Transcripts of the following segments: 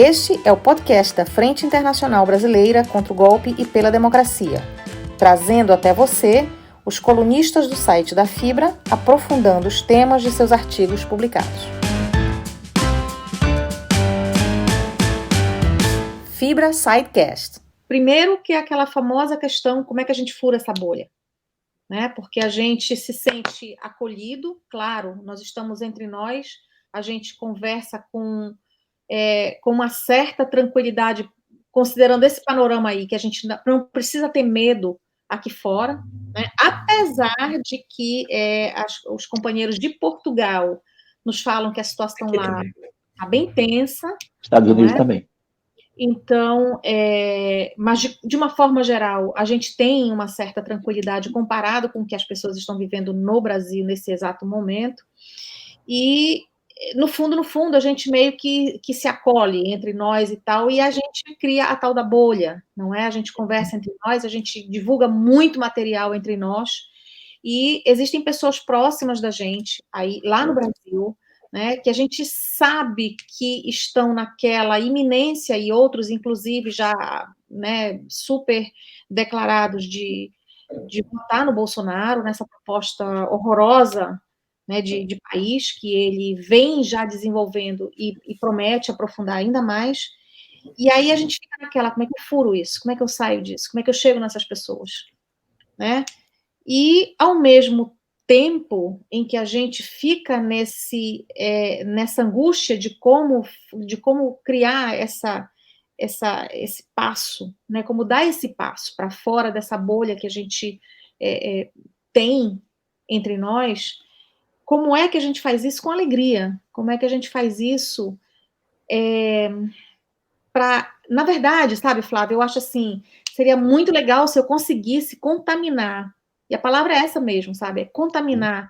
Este é o podcast da Frente Internacional Brasileira contra o Golpe e pela Democracia, trazendo até você os colunistas do site da Fibra, aprofundando os temas de seus artigos publicados. Fibra Sidecast. Primeiro que é aquela famosa questão, como é que a gente fura essa bolha? Né? Porque a gente se sente acolhido, claro, nós estamos entre nós, a gente conversa com uma certa tranquilidade, considerando esse panorama aí, que a gente não precisa ter medo aqui fora, né? Apesar de que os companheiros de Portugal nos falam que a situação lá está bem tensa. Estados Unidos também. Então, mas de uma forma geral, a gente tem uma certa tranquilidade comparado com o que as pessoas estão vivendo no Brasil nesse exato momento. E, no fundo, a gente meio que se acolhe entre nós e tal, e a gente cria a tal da bolha, não é? A gente conversa entre nós, a gente divulga muito material entre nós, e existem pessoas próximas da gente, aí lá no Brasil, né, que a gente sabe que estão naquela iminência, e outros, inclusive, já, né, super declarados de votar no Bolsonaro, nessa proposta horrorosa, né, de país que ele vem já desenvolvendo e promete aprofundar ainda mais. E aí a gente fica naquela, como é que eu furo isso? Como é que eu saio disso? Como é que eu chego nessas pessoas? Né? E, ao mesmo tempo em que a gente fica nessa angústia de como criar esse passo, né? Como dar esse passo para fora dessa bolha que a gente tem entre nós, como é que a gente faz isso com alegria? Como é que a gente faz isso na verdade, sabe, Flávia, eu acho assim, seria muito legal se eu conseguisse contaminar, e a palavra é essa mesmo, sabe, é contaminar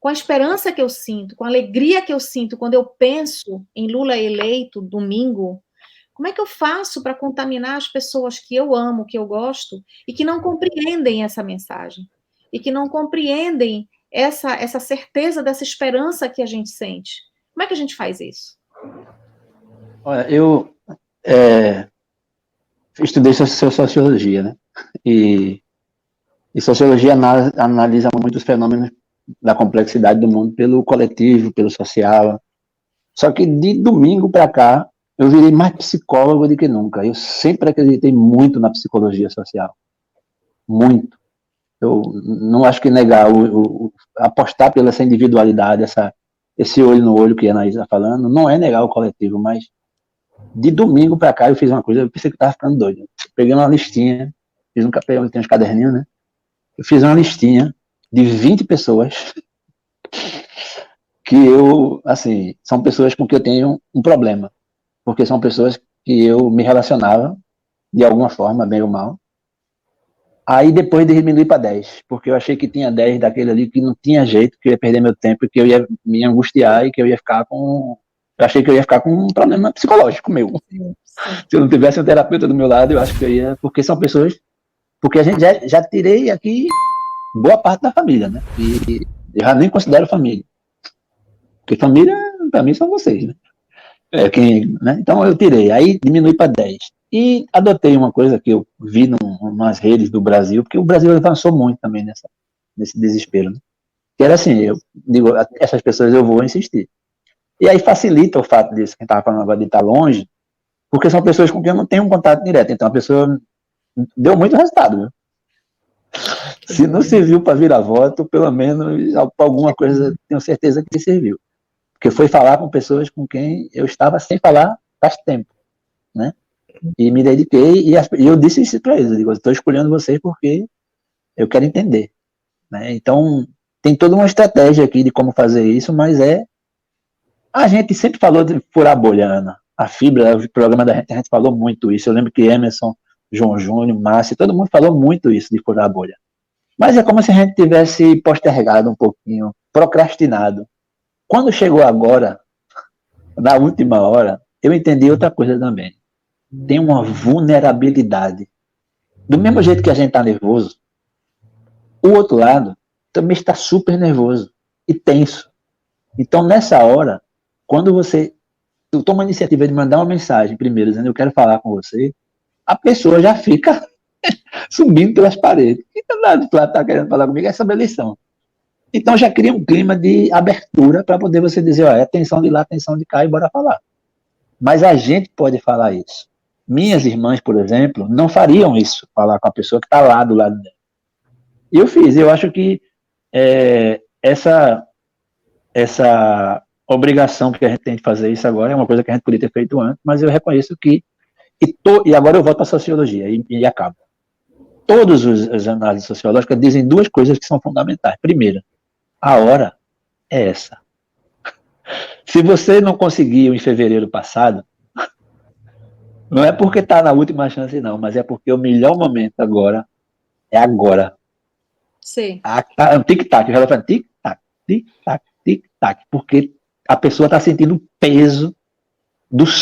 com a esperança que eu sinto, com a alegria que eu sinto quando eu penso em Lula eleito domingo. Como é que eu faço para contaminar as pessoas que eu amo, que eu gosto, e que não compreendem essa mensagem, e que não compreendem essa certeza dessa esperança que a gente sente? Como é que a gente faz isso? Olha, eu estudei sociologia, né? E sociologia analisa muito os fenômenos da complexidade do mundo pelo coletivo, pelo social. Só que de domingo para cá, eu virei mais psicólogo do que nunca. Eu sempre acreditei muito na psicologia social. Muito. Eu não acho que negar, apostar pela essa individualidade, esse olho no olho que a Anaísa está falando, não é negar o coletivo, mas de domingo para cá eu fiz uma coisa, eu pensei que estava ficando doido. Peguei uma listinha, fiz um papel, tem uns caderninhos, né? Eu fiz uma listinha de 20 pessoas que são pessoas com que eu tenho um problema, porque são pessoas que eu me relacionava de alguma forma, bem ou mal. Aí depois diminuí para 10, porque eu achei que tinha 10 daquele ali que não tinha jeito, que eu ia perder meu tempo, que eu ia me angustiar e que eu ia ficar com... Eu achei que eu ia ficar com um problema psicológico meu. Sim. Se eu não tivesse um terapeuta do meu lado, eu acho que eu ia... Porque são pessoas... Porque a gente já tirei aqui boa parte da família, né? E eu já nem considero família. Porque família, para mim, são vocês, né? Né? Então eu tirei, aí diminui para 10. E adotei uma coisa que eu vi nas redes do Brasil, porque o Brasil avançou muito também nesse desespero, né? Que era assim, eu digo, essas pessoas eu vou insistir. E aí facilita o fato disso, quem estava falando de estar longe, porque são pessoas com quem eu não tenho um contato direto. Então a pessoa deu muito resultado, viu? Se não serviu para virar voto, pelo menos para alguma coisa, tenho certeza que serviu. Porque foi falar com pessoas com quem eu estava sem falar faz tempo, né? E me dediquei, e eu disse isso para eles, eu digo, estou escolhendo vocês porque eu quero entender, né? Então, tem toda uma estratégia aqui de como fazer isso, mas a gente sempre falou de furar a bolha, Ana. A Fibra, o programa da gente, a gente falou muito isso. Eu lembro que Emerson, João Júnior, Márcio, todo mundo falou muito isso de furar a bolha. Mas é como se a gente tivesse postergado um pouquinho, procrastinado. Quando chegou agora, na última hora, eu entendi outra coisa também. Tem uma vulnerabilidade. Do mesmo jeito que a gente está nervoso, o outro lado também está super nervoso e tenso. Então, nessa hora, quando você tu toma a iniciativa de mandar uma mensagem primeiro, dizendo eu quero falar com você, a pessoa já fica subindo pelas paredes. Que danado tu tá querendo falar comigo? Essa é a minha lição. Então já cria um clima de abertura para poder você dizer, olha, atenção de lá, atenção de cá e bora falar. Mas a gente pode falar isso. Minhas irmãs, por exemplo, não fariam isso, falar com a pessoa que está lá do lado dela. E eu fiz. Eu acho que essa obrigação que a gente tem de fazer isso agora é uma coisa que a gente podia ter feito antes, mas eu reconheço que e agora eu volto para a sociologia e acabo. Todas as análises sociológicas dizem duas coisas que são fundamentais. Primeiro, a hora é essa. Se você não conseguiu em fevereiro passado, não é porque está na última chance, não, mas é porque o melhor momento agora é agora. Sim. É um tic-tac, o relógio faz tic-tac, tic-tac, tic-tac, porque a pessoa está sentindo o peso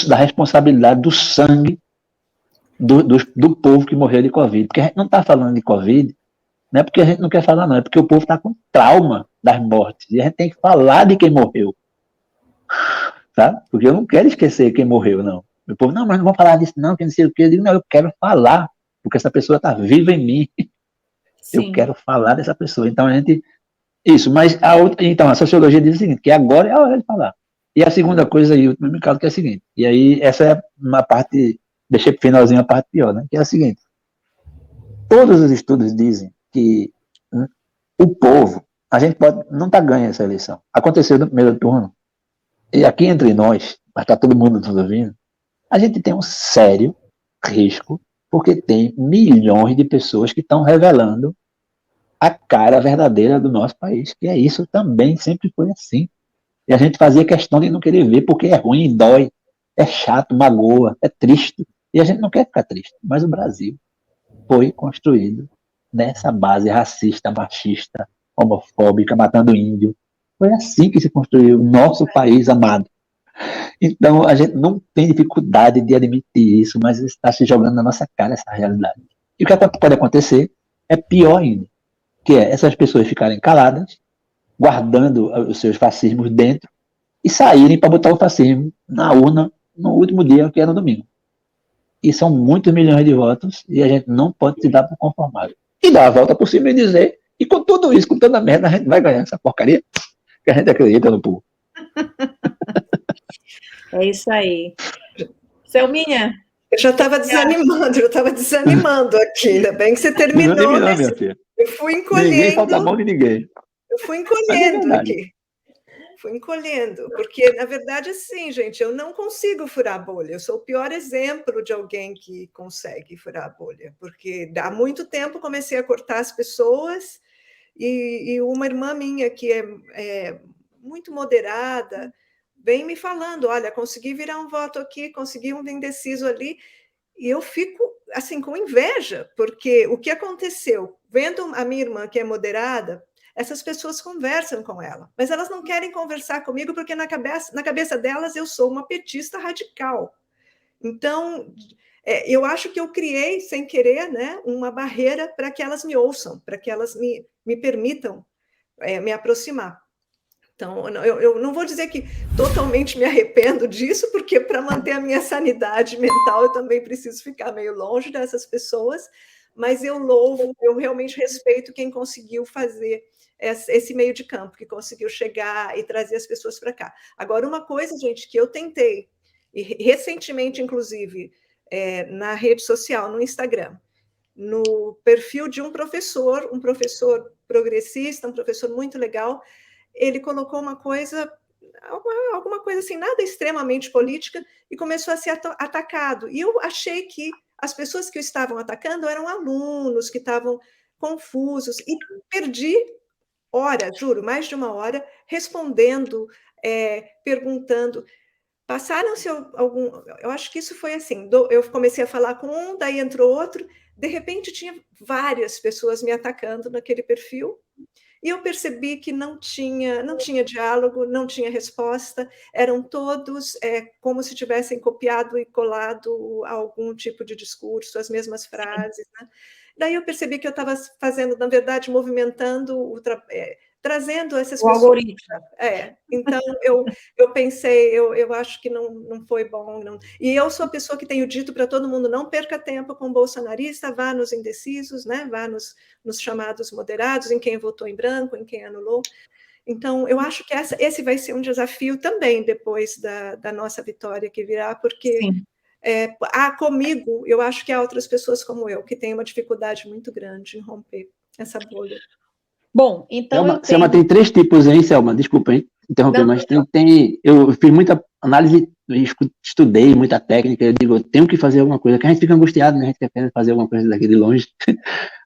da responsabilidade, do sangue do povo que morreu de Covid. Porque a gente não está falando de Covid, não é porque a gente não quer falar, não, é porque o povo está com trauma das mortes. E a gente tem que falar de quem morreu. Tá? Porque eu não quero esquecer quem morreu, não. O povo, não, mas não vou falar disso, não, que não sei o quê. Eu digo, não, eu quero falar, porque essa pessoa está viva em mim. Sim. Eu quero falar dessa pessoa. Então a gente. Isso, mas então a sociologia diz o seguinte, que agora é a hora de falar. E a segunda coisa aí, o último caso, que é a seguinte, e aí essa é uma parte, deixei pro finalzinho a parte pior, né? Que é a seguinte. Todos os estudos dizem que o povo, a gente não está ganhando essa eleição. Aconteceu no primeiro turno, e aqui entre nós, mas está todo mundo nos ouvindo, a gente tem um sério risco, porque tem milhões de pessoas que estão revelando a cara verdadeira do nosso país, que é isso também, sempre foi assim. E a gente fazia questão de não querer ver, porque é ruim, dói, é chato, magoa, é triste. E a gente não quer ficar triste, mas o Brasil foi construído nessa base racista, machista, homofóbica, matando índio. Foi assim que se construiu o nosso país amado. Então, a gente não tem dificuldade de admitir isso, mas está se jogando na nossa cara essa realidade. E o que pode acontecer é pior ainda, que é essas pessoas ficarem caladas, guardando os seus fascismos dentro e saírem para botar o fascismo na urna no último dia, que é no domingo. E são muitos milhões de votos e a gente não pode se dar por conformado. E dar a volta por cima e dizer, e com tudo isso, com toda a merda, a gente vai ganhar essa porcaria que a gente acredita no povo. É isso aí. Selminha? Eu já estava desanimando aqui, ainda bem que você terminou. Não, minha filha. Eu fui encolhendo. Ninguém falta a mão de ninguém. Eu fui encolhendo aqui. Fui encolhendo, porque, na verdade, assim, gente, eu não consigo furar a bolha. Eu sou o pior exemplo de alguém que consegue furar a bolha, porque há muito tempo comecei a cortar as pessoas e uma irmã minha que é muito moderada vem me falando, olha, consegui virar um voto aqui, consegui um indeciso ali, e eu fico, assim, com inveja, porque o que aconteceu? Vendo a minha irmã, que é moderada, essas pessoas conversam com ela, mas elas não querem conversar comigo porque na cabeça delas eu sou uma petista radical. Então, eu acho que eu criei, sem querer, né, uma barreira para que elas me ouçam, para que elas me permitam me aproximar. Então, eu não vou dizer que totalmente me arrependo disso, porque para manter a minha sanidade mental eu também preciso ficar meio longe dessas pessoas, mas eu louvo, eu realmente respeito quem conseguiu fazer esse meio de campo, que conseguiu chegar e trazer as pessoas para cá. Agora, uma coisa, gente, que eu tentei, e recentemente, inclusive, na rede social, no Instagram, no perfil de um professor progressista, um professor muito legal, ele colocou uma coisa, alguma coisa assim, nada extremamente política, e começou a ser atacado. E eu achei que as pessoas que o estavam atacando eram alunos que estavam confusos, e perdi horas, juro, mais de uma hora, respondendo, perguntando. Passaram-se algum... Eu acho que isso foi assim, eu comecei a falar com um, daí entrou outro, de repente tinha várias pessoas me atacando naquele perfil, e eu percebi que não tinha diálogo, não tinha resposta, eram todos como se tivessem copiado e colado algum tipo de discurso, as mesmas frases, né? Daí eu percebi que eu estava fazendo, na verdade, movimentando, trazendo essas O pessoas. algoritmo. Então, eu pensei, eu acho que não foi bom. Não. E eu sou a pessoa que tenho dito para todo mundo, não perca tempo com bolsonarista, vá nos indecisos, né? Vá nos chamados moderados, em quem votou em branco, em quem anulou. Então, eu acho que esse vai ser um desafio também depois da nossa vitória que virá, porque comigo, eu acho que há outras pessoas como eu, que têm uma dificuldade muito grande em romper essa bolha. Bom, então Selma, tem 3 tipos, hein, Selma? Desculpa, hein, interromper, mas eu fiz muita análise, estudei muita técnica, eu digo, eu tenho que fazer alguma coisa, que a gente fica angustiado, né? A gente quer fazer alguma coisa daqui de longe.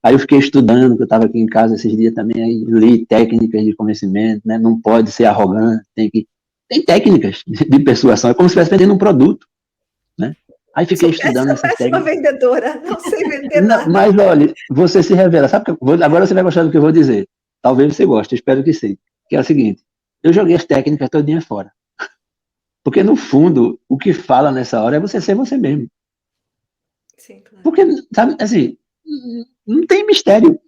Aí eu fiquei estudando, que eu estava aqui em casa esses dias também, aí li técnicas de convencimento, né? Não pode ser arrogante, tem técnicas de persuasão, é como se estivesse vendendo um produto, né? Aí fiquei estudando essas técnicas. Sou péssima vendedora, não sei vender nada. Mas olha, você se revela, sabe? Agora você vai gostar do que eu vou dizer. Talvez você goste, espero que sim. Que é o seguinte, eu joguei as técnicas todinha fora. Porque no fundo, o que fala nessa hora é você ser você mesmo. Sim, claro. Porque, sabe, assim, não tem mistério,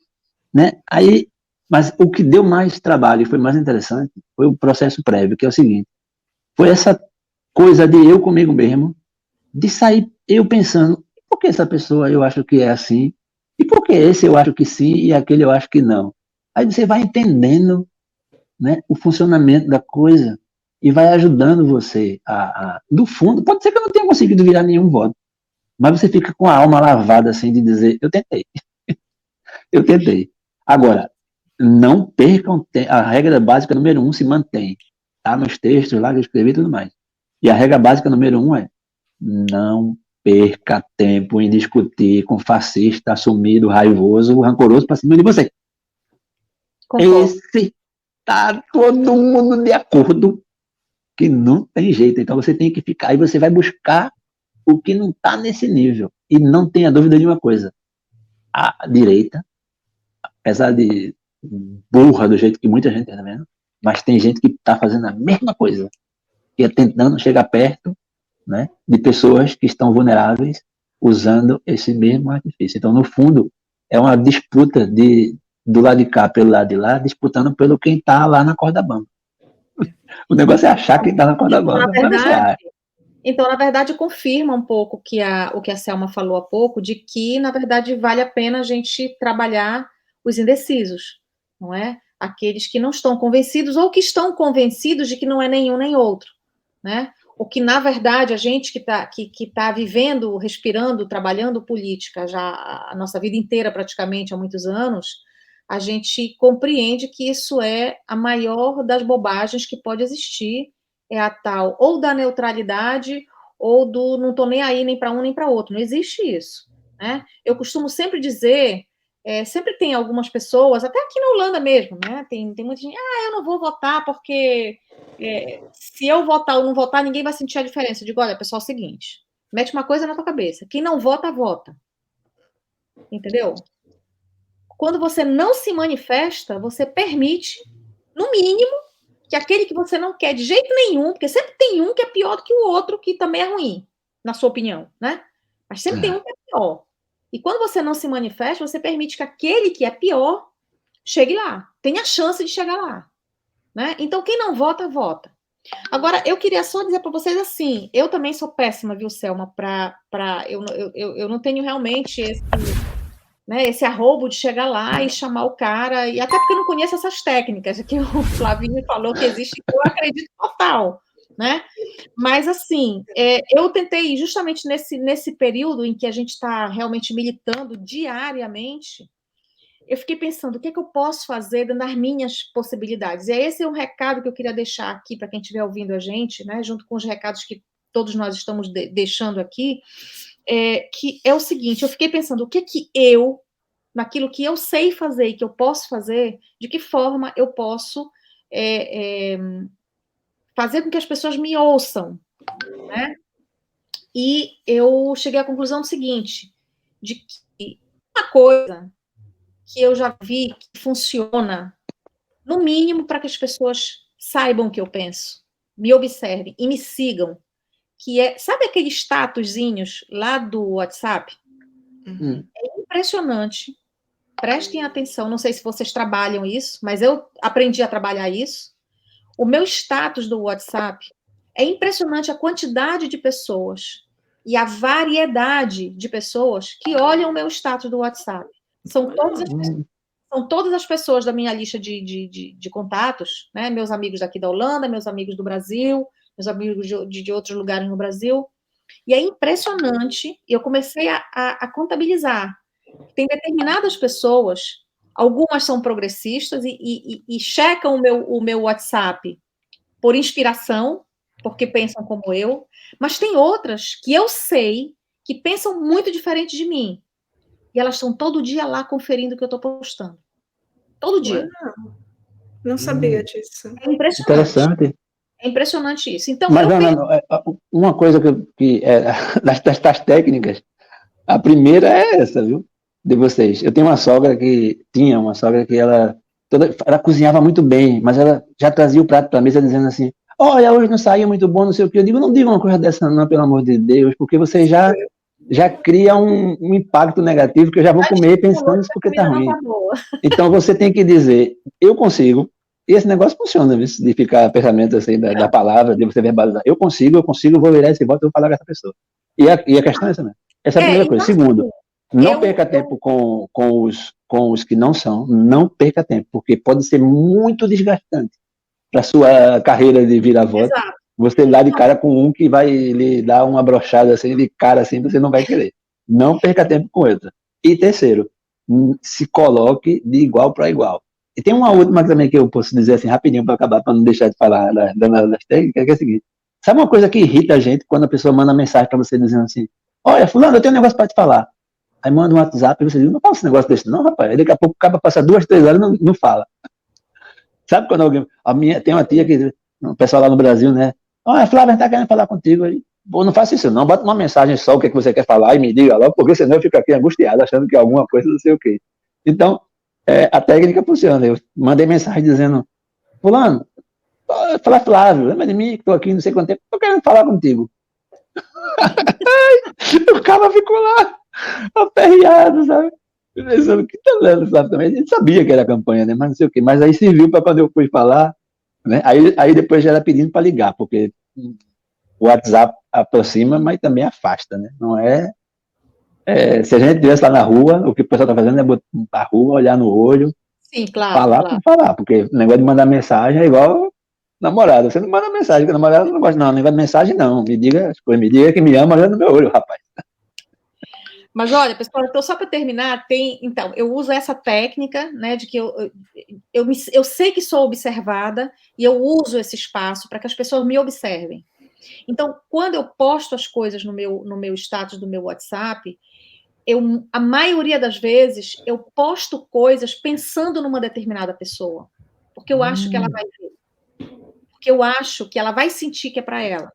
né? Aí, mas o que deu mais trabalho e foi mais interessante foi o processo prévio, que é o seguinte, foi essa coisa de eu comigo mesmo, de sair eu pensando, por que essa pessoa eu acho que é assim, e por que esse eu acho que sim e aquele eu acho que não. Aí você vai entendendo, né, o funcionamento da coisa e vai ajudando você do fundo, pode ser que eu não tenha conseguido virar nenhum voto, mas você fica com a alma lavada assim de dizer, eu tentei. Eu tentei. Agora, não percam a regra básica número 1 se mantém. Tá nos textos lá que eu escrevi e tudo mais. E a regra básica número 1 é não perca tempo em discutir com fascista, assumido, raivoso, rancoroso para cima de você. Concordo. Esse tá todo mundo de acordo que não tem jeito. Então você tem que ficar, aí você vai buscar o que não está nesse nível. E não tenha dúvida de uma coisa. A direita, apesar de burra do jeito que muita gente está vendo, mas tem gente que está fazendo a mesma coisa, que é tentando chegar perto, né, de pessoas que estão vulneráveis usando esse mesmo artifício. Então, no fundo, é uma disputa do lado de cá pelo lado de lá, disputando pelo quem está lá na corda bamba. O negócio é achar quem está na corda bamba. Então, na verdade, confirma um pouco o que a Selma falou há pouco, de que, na verdade, vale a pena a gente trabalhar os indecisos, não é? Aqueles que não estão convencidos ou que estão convencidos de que não é nenhum nem outro, né? O que, na verdade, a gente que tá vivendo, respirando, trabalhando política já a nossa vida inteira, praticamente, há muitos anos, a gente compreende que isso é a maior das bobagens que pode existir, é a tal ou da neutralidade ou do não estou nem aí nem para um nem para outro. Não existe isso, né? Eu costumo sempre dizer, sempre tem algumas pessoas, até aqui na Holanda mesmo, né? Tem muita gente, eu não vou votar porque se eu votar ou não votar, ninguém vai sentir a diferença. Eu digo, olha, pessoal, é o seguinte, mete uma coisa na tua cabeça, quem não vota, vota. Entendeu? Quando você não se manifesta, você permite, no mínimo, que aquele que você não quer de jeito nenhum, porque sempre tem um que é pior do que o outro, que também é ruim, na sua opinião, né? Mas sempre tem um que é pior. E quando você não se manifesta, você permite que aquele que é pior chegue lá, tenha chance de chegar lá, né? Então, quem não vota, vota. Agora, eu queria só dizer para vocês assim, eu também sou péssima, viu, Selma, eu não tenho realmente esse arrobo de chegar lá e chamar o cara, e até porque eu não conheço essas técnicas, que o Flavinho falou que existe, eu acredito total, né? Mas, assim, eu tentei, justamente nesse período em que a gente está realmente militando diariamente, eu fiquei pensando, o que é que eu posso fazer das minhas possibilidades? E esse é um recado que eu queria deixar aqui para quem estiver ouvindo a gente, né, junto com os recados que todos nós estamos deixando aqui, que é o seguinte, eu fiquei pensando, o que eu, naquilo que eu sei fazer e que eu posso fazer, de que forma eu posso fazer com que as pessoas me ouçam, né? E eu cheguei à conclusão do seguinte, de que uma coisa que eu já vi que funciona, no mínimo, para que as pessoas saibam o que eu penso, me observem e me sigam, que sabe aqueles statuszinhos lá do WhatsApp? É impressionante prestem atenção, não sei se vocês trabalham isso, mas eu aprendi a trabalhar isso. O meu status do WhatsApp é impressionante a quantidade de pessoas e a variedade de pessoas que olham o meu status do WhatsApp. São todas as pessoas da minha lista de contatos, né? Meus amigos daqui da Holanda, meus amigos do Brasil, meus amigos de outros lugares no Brasil. E é impressionante, eu comecei a contabilizar. Tem determinadas pessoas, algumas são progressistas e checam o meu WhatsApp por inspiração, porque pensam como eu, mas tem outras que eu sei que pensam muito diferente de mim. E elas estão todo dia lá conferindo o que eu estou postando. Todo dia. Uau, não sabia disso. É impressionante. Interessante. É impressionante isso. Então, mas, uma coisa que das técnicas, a primeira é essa, viu? De vocês. Eu tenho uma sogra que ela cozinhava muito bem, mas ela já trazia o prato para a mesa dizendo assim: olha, hoje não saiu muito bom, não sei o que. Eu digo: não diga uma coisa dessa, não, pelo amor de Deus, porque você já cria um impacto negativo que eu já vou comer pensando nisso porque está ruim. Então você tem que dizer: eu consigo. E esse negócio funciona, viu? De ficar pensamento assim da palavra, de você verbalizar. Eu consigo, vou virar esse voto e vou falar com essa pessoa. E a questão é essa, né? Essa é a primeira coisa. Segundo, não perca tempo com os que não são, não perca tempo, porque pode ser muito desgastante para sua carreira de vira-voto. Você lá de cara com um que vai lhe dar uma brochada assim, de cara assim, você não vai querer. Não perca tempo com outro. E terceiro, se coloque de igual para igual. E tem uma última também que eu posso dizer assim rapidinho para acabar, para não deixar de falar das técnicas, que é o seguinte: sabe uma coisa que irrita a gente quando a pessoa manda mensagem para você dizendo assim: olha, fulano, eu tenho um negócio para te falar. Aí manda um WhatsApp e você diz: não fala esse negócio desse não, rapaz. Aí daqui a pouco acaba passar 2, 3 horas e não fala. Sabe quando alguém... tem uma tia que, o pessoal lá no Brasil, né? Olha, Flávia, a gente tá querendo falar contigo aí. Pô, não faça isso não, bota uma mensagem só o que você quer falar e me diga logo, porque senão eu fico aqui angustiado, achando que é alguma coisa, não sei o quê. Então, a técnica funciona. Eu mandei mensagem dizendo: fulano, fala Flávio, lembra de mim que estou aqui não sei quanto tempo, estou querendo falar contigo. O cara ficou lá, aperreado, sabe? Pensando que tá lendo, sabe? Também a gente sabia que era campanha, né? Mas não sei o quê. Mas aí serviu para quando eu fui falar, né? Aí depois já era pedindo para ligar, porque o WhatsApp aproxima, mas também afasta, né? Não é. Se a gente estivesse lá na rua, o que o pessoal está fazendo é botar na rua, olhar no olho, sim, claro, falar por falar, porque o negócio de mandar mensagem é igual namorada. Você não manda mensagem, porque a namorada não gosta, não. Negócio de mensagem, não. Me diga que me ama olhando no meu olho, rapaz. Mas olha, pessoal, então só para terminar, então, eu uso essa técnica, né, de que eu sei que sou observada e eu uso esse espaço para que as pessoas me observem. Então, quando eu posto as coisas no meu status do meu WhatsApp, a maioria das vezes eu posto coisas pensando numa determinada pessoa, porque eu acho que ela vai ver, porque eu acho que ela vai sentir que é para ela,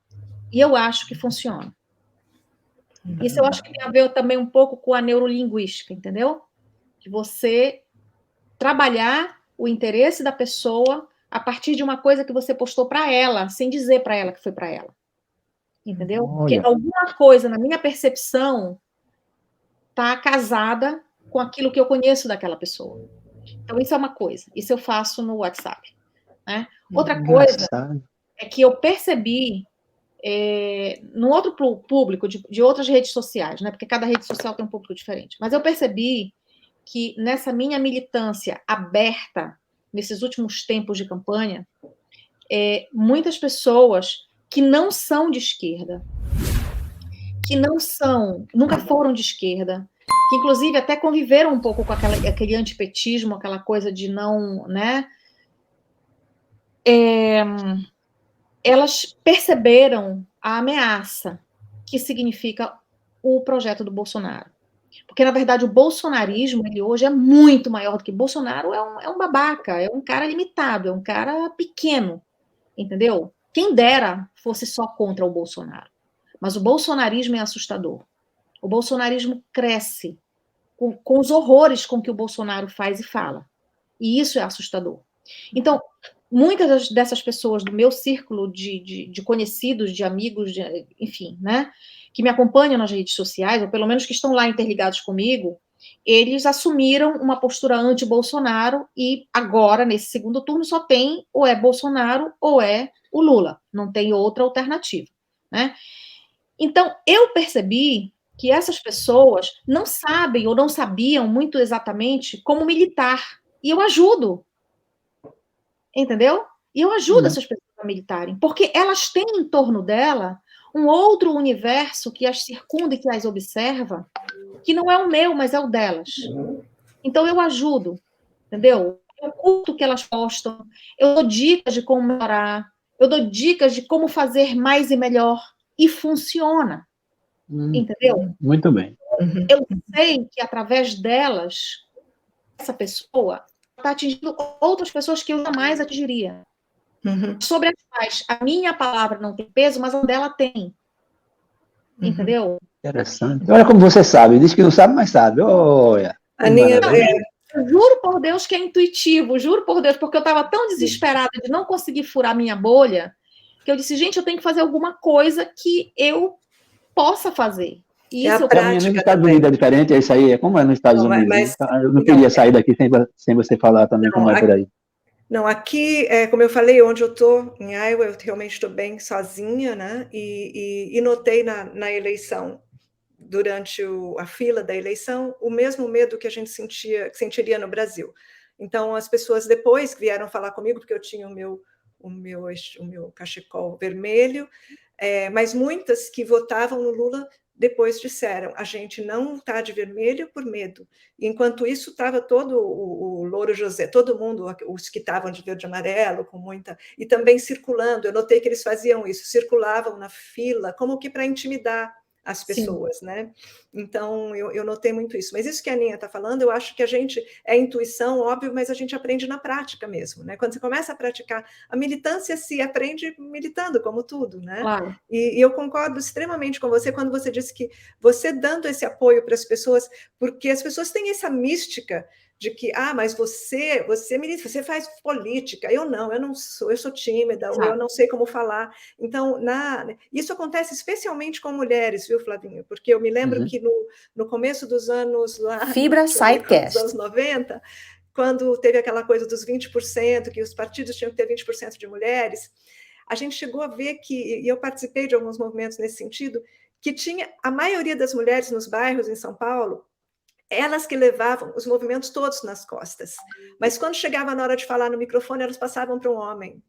e eu acho que funciona. Isso eu acho que tem a ver também um pouco com a neurolinguística, entendeu? De você trabalhar o interesse da pessoa a partir de uma coisa que você postou para ela, sem dizer para ela que foi para ela. Entendeu? Porque alguma coisa, na minha percepção, está casada com aquilo que eu conheço daquela pessoa. Então, isso é uma coisa. Isso eu faço no WhatsApp. Né? Outra coisa é que eu percebi no outro público, de outras redes sociais, né? Porque cada rede social tem um público diferente. Mas eu percebi que nessa minha militância aberta, nesses últimos tempos de campanha, muitas pessoas que não são de esquerda, que nunca foram de esquerda, que inclusive até conviveram um pouco com aquele antipetismo, aquela coisa de não, né? Elas perceberam a ameaça que significa o projeto do Bolsonaro. Porque, na verdade, o bolsonarismo, ele hoje é muito maior do que Bolsonaro, é um babaca, é um cara limitado, é um cara pequeno, entendeu? Quem dera fosse só contra o Bolsonaro. Mas o bolsonarismo é assustador. O bolsonarismo cresce com os horrores com que o Bolsonaro faz e fala. E isso é assustador. Então, muitas dessas pessoas do meu círculo de conhecidos, de amigos, enfim, né, que me acompanham nas redes sociais, ou pelo menos que estão lá interligados comigo, eles assumiram uma postura anti-Bolsonaro e agora, nesse segundo turno, só tem ou é Bolsonaro ou é o Lula, não tem outra alternativa, né? Então, eu percebi que essas pessoas não sabem ou não sabiam muito exatamente como militar, e eu ajudo, entendeu? E eu ajudo essas pessoas a militarem, porque elas têm em torno dela um outro universo que as circunda e que as observa, que não é o meu, mas é o delas. Então, eu ajudo, entendeu? Eu curto o que elas postam, eu dou dicas de como melhorar, eu dou dicas de como fazer mais e melhor, e funciona, entendeu? Muito bem. Eu sei que, através delas, essa pessoa está atingindo outras pessoas que eu jamais atingiria. Sobre as quais a minha palavra não tem peso, mas a dela tem. Entendeu? Interessante. Olha como você sabe. Diz que não sabe, mas sabe. Olha. Aninha, eu juro por Deus que é intuitivo, juro por Deus, porque eu estava tão desesperada de não conseguir furar minha bolha, que eu disse, gente, eu tenho que fazer alguma coisa que eu possa fazer. E isso a prática nos Estados Unidos é diferente, é isso aí, é como é nos Estados Unidos. Mas, eu não queria sair daqui sem você falar também como é por aí. Não, aqui, como eu falei, onde eu estou, em Iowa, eu realmente estou bem sozinha, né? E notei na eleição, durante a fila da eleição, o mesmo medo que a gente sentiria no Brasil. Então, as pessoas depois vieram falar comigo, porque eu tinha o meu cachecol vermelho, mas muitas que votavam no Lula depois disseram, a gente não está de vermelho por medo. Enquanto isso, estava todo o Louro José, todo mundo, os que estavam de verde e amarelo, com muita... E também circulando, eu notei que eles faziam isso, circulavam na fila, como que para intimidar as pessoas, Sim. né? Então, eu notei muito isso. Mas isso que a Aninha está falando, eu acho que a gente, é intuição, óbvio, mas a gente aprende na prática mesmo, né? Quando você começa a praticar, a militância se aprende militando, como tudo, né? Claro. E eu concordo extremamente com você quando você disse que você dando esse apoio para as pessoas, porque as pessoas têm essa mística de que, mas você milita, você faz política, eu não sou, eu sou tímida, ou eu não sei como falar. Então, isso acontece especialmente com mulheres, viu, Flavinho? Porque eu me lembro que no começo dos anos lá, Fibra Sidecast, nos anos 90, quando teve aquela coisa dos 20%, que os partidos tinham que ter 20% de mulheres, a gente chegou a ver que, e eu participei de alguns movimentos nesse sentido, que tinha a maioria das mulheres nos bairros em São Paulo, elas que levavam os movimentos todos nas costas. Mas quando chegava na hora de falar no microfone, elas passavam para um homem.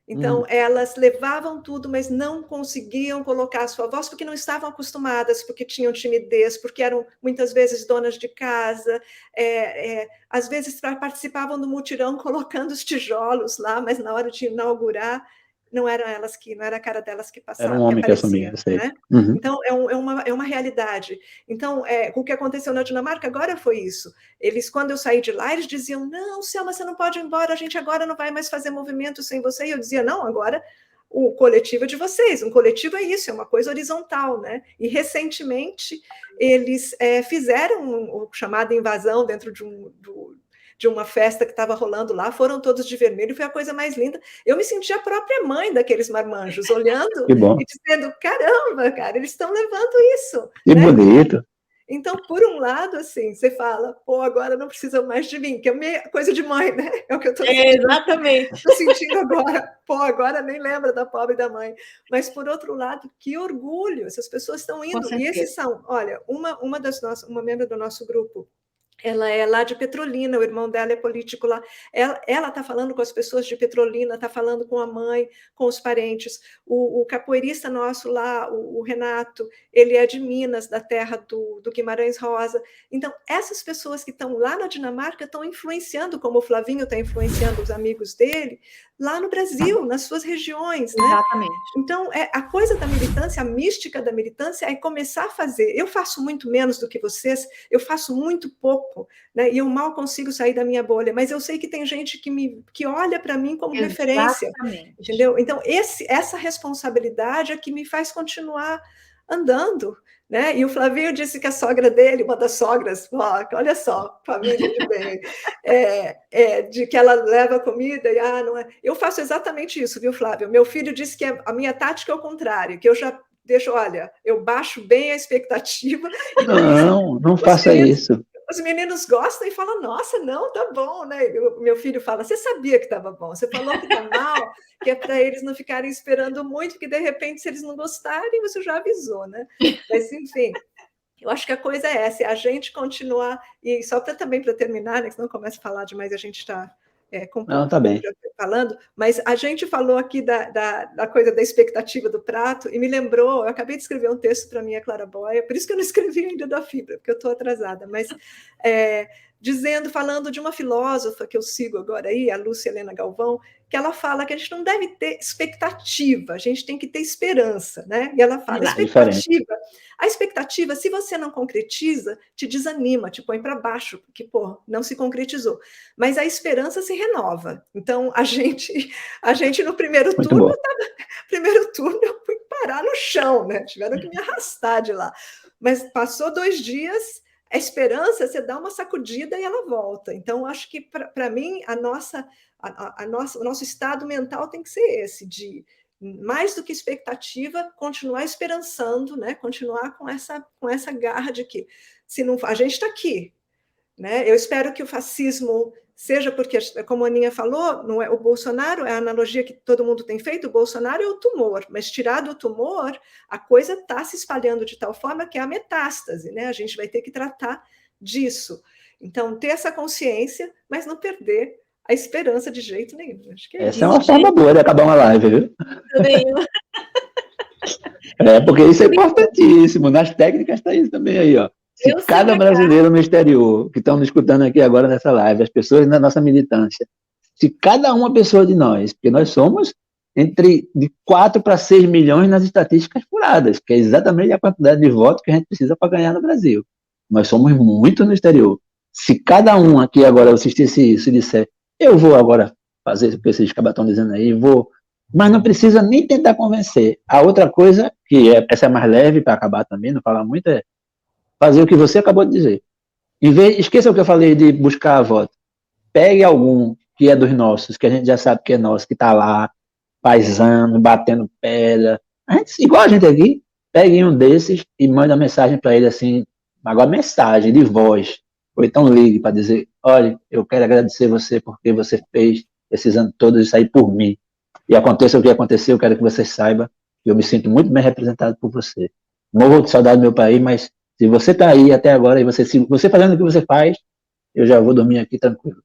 Então, elas levavam tudo, mas não conseguiam colocar a sua voz, porque não estavam acostumadas, porque tinham timidez, porque eram, muitas vezes, donas de casa, às vezes participavam do mutirão colocando os tijolos lá, mas na hora de inaugurar, não era a cara delas que passava. Era um homem que assumia, né? Então, é uma realidade. Então, o que aconteceu na Dinamarca agora foi isso. Eles, quando eu saí de lá, eles diziam, não, Selma, você não pode ir embora, a gente agora não vai mais fazer movimento sem você. E eu dizia, não, agora o coletivo é de vocês. Um coletivo é isso, é uma coisa horizontal, né? E, recentemente, eles fizeram o chamado invasão dentro de uma festa que estava rolando lá, foram todos de vermelho, foi a coisa mais linda. Eu me senti a própria mãe daqueles marmanjos, olhando e dizendo, caramba, cara, eles estão levando isso. Que bonito. Então, por um lado, assim, você fala, agora não precisam mais de mim, que é coisa de mãe, né? É o que eu estou sentindo. Exatamente. Estou sentindo agora. Agora nem lembra da pobre da mãe. Mas, por outro lado, que orgulho, essas pessoas estão indo. E esses são, olha, uma membro do nosso grupo, ela é lá de Petrolina, o irmão dela é político lá. Ela está falando com as pessoas de Petrolina, está falando com a mãe, com os parentes. O capoeirista nosso lá, o Renato, ele é de Minas, da terra do Guimarães Rosa. Então, essas pessoas que estão lá na Dinamarca estão influenciando, como o Flavinho está influenciando os amigos dele, lá no Brasil, nas suas regiões. Né? Exatamente. Então, a coisa da militância, a mística da militância é começar a fazer. Eu faço muito menos do que vocês, eu faço muito pouco, né? E eu mal consigo sair da minha bolha, mas eu sei que tem gente que olha para mim como referência, entendeu? Então, essa responsabilidade é que me faz continuar andando, né? E o Flavinho disse que a sogra dele, uma das sogras, olha só, família de bem, de que ela leva comida e não é. Eu faço exatamente isso, viu, Flávio? Meu filho disse que a minha tática é o contrário, que eu já deixo, olha, eu baixo bem a expectativa. Não faça isso. os meninos gostam e falam, nossa, não, tá bom, né? Meu filho fala, você sabia que estava bom, você falou que tá mal, que é para eles não ficarem esperando muito, que de repente, se eles não gostarem, você já avisou, né? Mas, enfim, eu acho que a coisa é essa, é a gente continuar, e só também para terminar, né, senão começa a falar demais, a gente está com um Não, pouco tá bem. falando, mas a gente falou aqui da coisa da expectativa do prato, e me lembrou, eu acabei de escrever um texto para a minha Claraboia, por isso que eu não escrevi ainda da fibra, porque eu estou atrasada, mas falando de uma filósofa que eu sigo agora aí, a Lúcia Helena Galvão, que ela fala que a gente não deve ter expectativa, a gente tem que ter esperança, né? E ela fala, a expectativa, se você não concretiza, te desanima, te põe para baixo, porque, pô, não se concretizou. Mas a esperança se renova. Então, a gente no primeiro turno eu fui parar no chão, né? Tiveram que me arrastar de lá. Mas passou 2 dias, a esperança, você dá uma sacudida e ela volta. Então, acho que, para mim, o nosso estado mental tem que ser esse, de mais do que expectativa, continuar esperançando, né? Continuar com essa garra de que se não, a gente está aqui, né? Eu espero que o fascismo seja porque, como a Aninha falou, não é o Bolsonaro, é a analogia que todo mundo tem feito, o Bolsonaro é o tumor, mas tirado o tumor, a coisa está se espalhando de tal forma que é a metástase, né? A gente vai ter que tratar disso. Então, ter essa consciência, mas não perder a esperança de jeito nenhum. Acho que essa é uma forma boa de acabar uma live, viu? Porque isso é importantíssimo. Nas técnicas está isso também aí, ó. Se cada brasileiro no exterior, que estão nos escutando aqui agora nessa live, as pessoas na nossa militância, se cada uma pessoa de nós, porque nós somos de 4 para 6 milhões nas estatísticas furadas, que é exatamente a quantidade de votos que a gente precisa para ganhar no Brasil. Nós somos muito no exterior. Se cada um aqui agora assistisse isso e disser, eu vou agora fazer o que esses cabas estão dizendo aí, mas não precisa nem tentar convencer. A outra coisa, essa é mais leve para acabar também, não falar muito, é fazer o que você acabou de dizer. Esqueça o que eu falei de buscar a voto. Pegue algum que é dos nossos, que a gente já sabe que é nosso, que está lá, paisando, batendo pedra. Igual a gente aqui, pegue um desses e mande uma mensagem para ele assim, agora mensagem de voz, ou então ligue para dizer, olha, eu quero agradecer você porque você fez esses anos todos isso aí por mim. E aconteça o que aconteceu, eu quero que você saiba que eu me sinto muito bem representado por você. Morro de saudade do meu país, mas se você está aí até agora e você fazendo o que você faz, eu já vou dormir aqui tranquilo.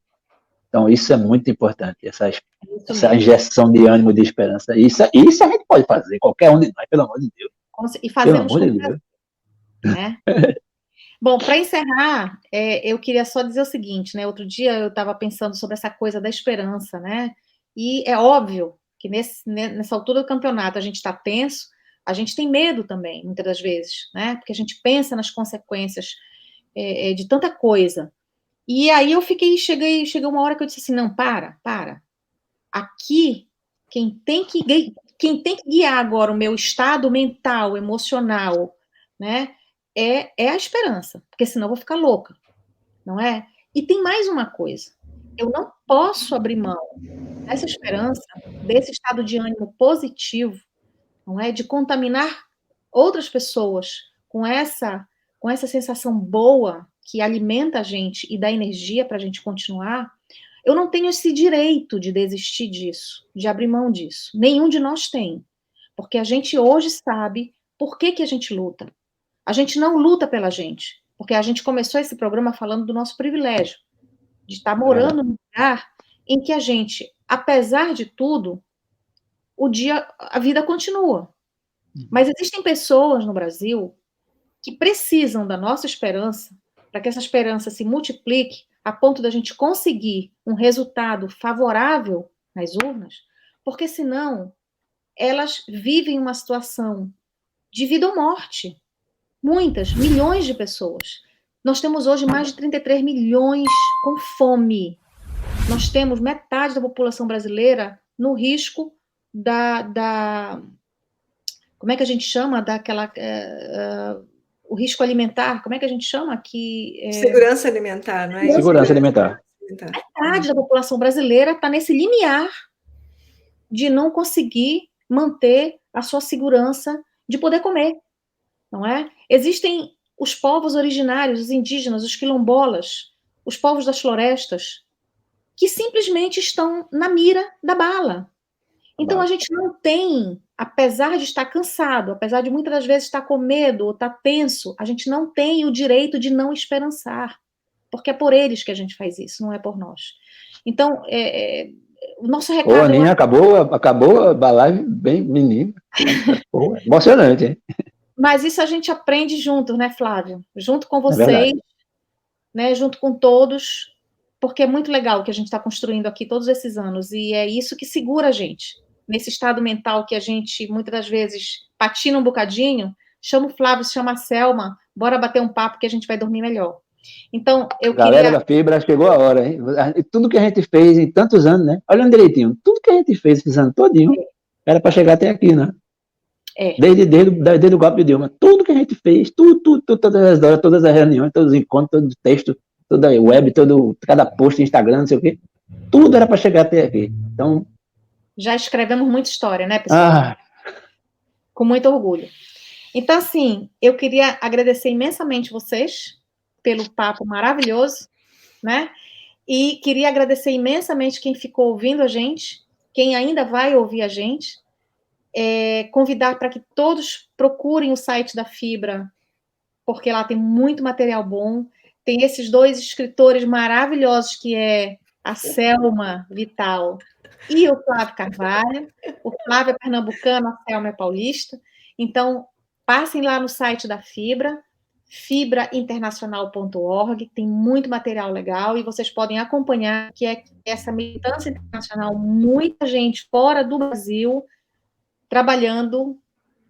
Então, isso é muito importante, essa injeção de ânimo, de esperança. Isso a gente pode fazer, qualquer um de nós, pelo amor de Deus. E fazemos com Deus. Né? Bom, para encerrar, eu queria só dizer o seguinte, né? Outro dia eu estava pensando sobre essa coisa da esperança, né? E é óbvio que nessa altura do campeonato a gente está tenso, a gente tem medo também, muitas das vezes, né? Porque a gente pensa nas consequências de tanta coisa. E aí eu chegou uma hora que eu disse assim, não, para. Aqui, quem tem que guiar agora o meu estado mental, emocional, né? É a esperança, porque senão eu vou ficar louca, não é? E tem mais uma coisa, eu não posso abrir mão dessa esperança, desse estado de ânimo positivo, não é? De contaminar outras pessoas com essa sensação boa que alimenta a gente e dá energia para a gente continuar. Eu não tenho esse direito de desistir disso, de abrir mão disso. Nenhum de nós tem, porque a gente hoje sabe por que a gente luta. A gente não luta pela gente, porque a gente começou esse programa falando do nosso privilégio, de estar morando num lugar em que a gente, apesar de tudo, a vida continua. Mas existem pessoas no Brasil que precisam da nossa esperança para que essa esperança se multiplique a ponto da gente conseguir um resultado favorável nas urnas, porque senão elas vivem uma situação de vida ou morte. Muitas, milhões de pessoas. Nós temos hoje mais de 33 milhões com fome. Nós temos metade da população brasileira no risco como é que a gente chama? O risco alimentar, como é que a gente chama? Segurança alimentar, não é? Segurança alimentar. Metade da população brasileira está nesse limiar de não conseguir manter a sua segurança de poder comer, não é? Existem os povos originários, os indígenas, os quilombolas, os povos das florestas, que simplesmente estão na mira da bala. Então, a gente não tem, apesar de estar cansado, apesar de muitas das vezes estar com medo ou estar tenso, a gente não tem o direito de não esperançar, porque é por eles que a gente faz isso, não é por nós. Então, o nosso recado... Ô, Aninha, acabou a live bem menina. Pô, emocionante, hein? Mas isso a gente aprende juntos, né, Flávio? Junto com vocês, né, junto com todos, porque é muito legal o que a gente está construindo aqui todos esses anos, e é isso que segura a gente, nesse estado mental que a gente, muitas das vezes, patina um bocadinho, chama o Flávio, chama a Selma, bora bater um papo que a gente vai dormir melhor. Então, Galera da Fibra, chegou a hora, hein? Tudo que a gente fez em tantos anos, né? Olhando direitinho, tudo que a gente fez esses anos todinho, era para chegar até aqui, né? Desde o golpe de Dilma, tudo que a gente fez, tudo, todas as horas, todas as reuniões, todos os encontros, todo o texto, toda a web, cada post, Instagram, não sei o quê, tudo era para chegar até aqui. Então, já escrevemos muita história, né, pessoal? Com muito orgulho. Então, assim, eu queria agradecer imensamente vocês pelo papo maravilhoso, né? E queria agradecer imensamente quem ficou ouvindo a gente, quem ainda vai ouvir a gente, convidar para que todos procurem o site da Fibra, porque lá tem muito material bom, tem esses 2 escritores maravilhosos, que é a Selma Vital e o Flávio Carvalho. O Flávio é pernambucano, a Selma é paulista. Então, passem lá no site da Fibra, fibrainternacional.org, tem muito material legal, e vocês podem acompanhar que é essa militância internacional, muita gente fora do Brasil, trabalhando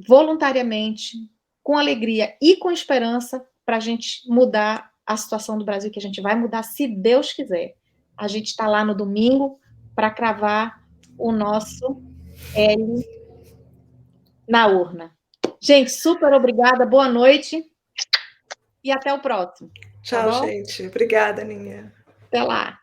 voluntariamente, com alegria e com esperança, para a gente mudar a situação do Brasil, que a gente vai mudar, se Deus quiser. A gente está lá no domingo para cravar o nosso L na urna. Gente, super obrigada, boa noite e até o próximo. Tchau, gente. Obrigada, Aninha. Até lá.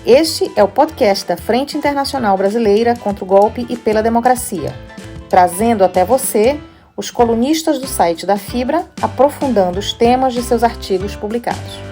Este é o podcast da Frente Internacional Brasileira contra o Golpe e pela Democracia, trazendo até você os colunistas do site da Fibra, aprofundando os temas de seus artigos publicados.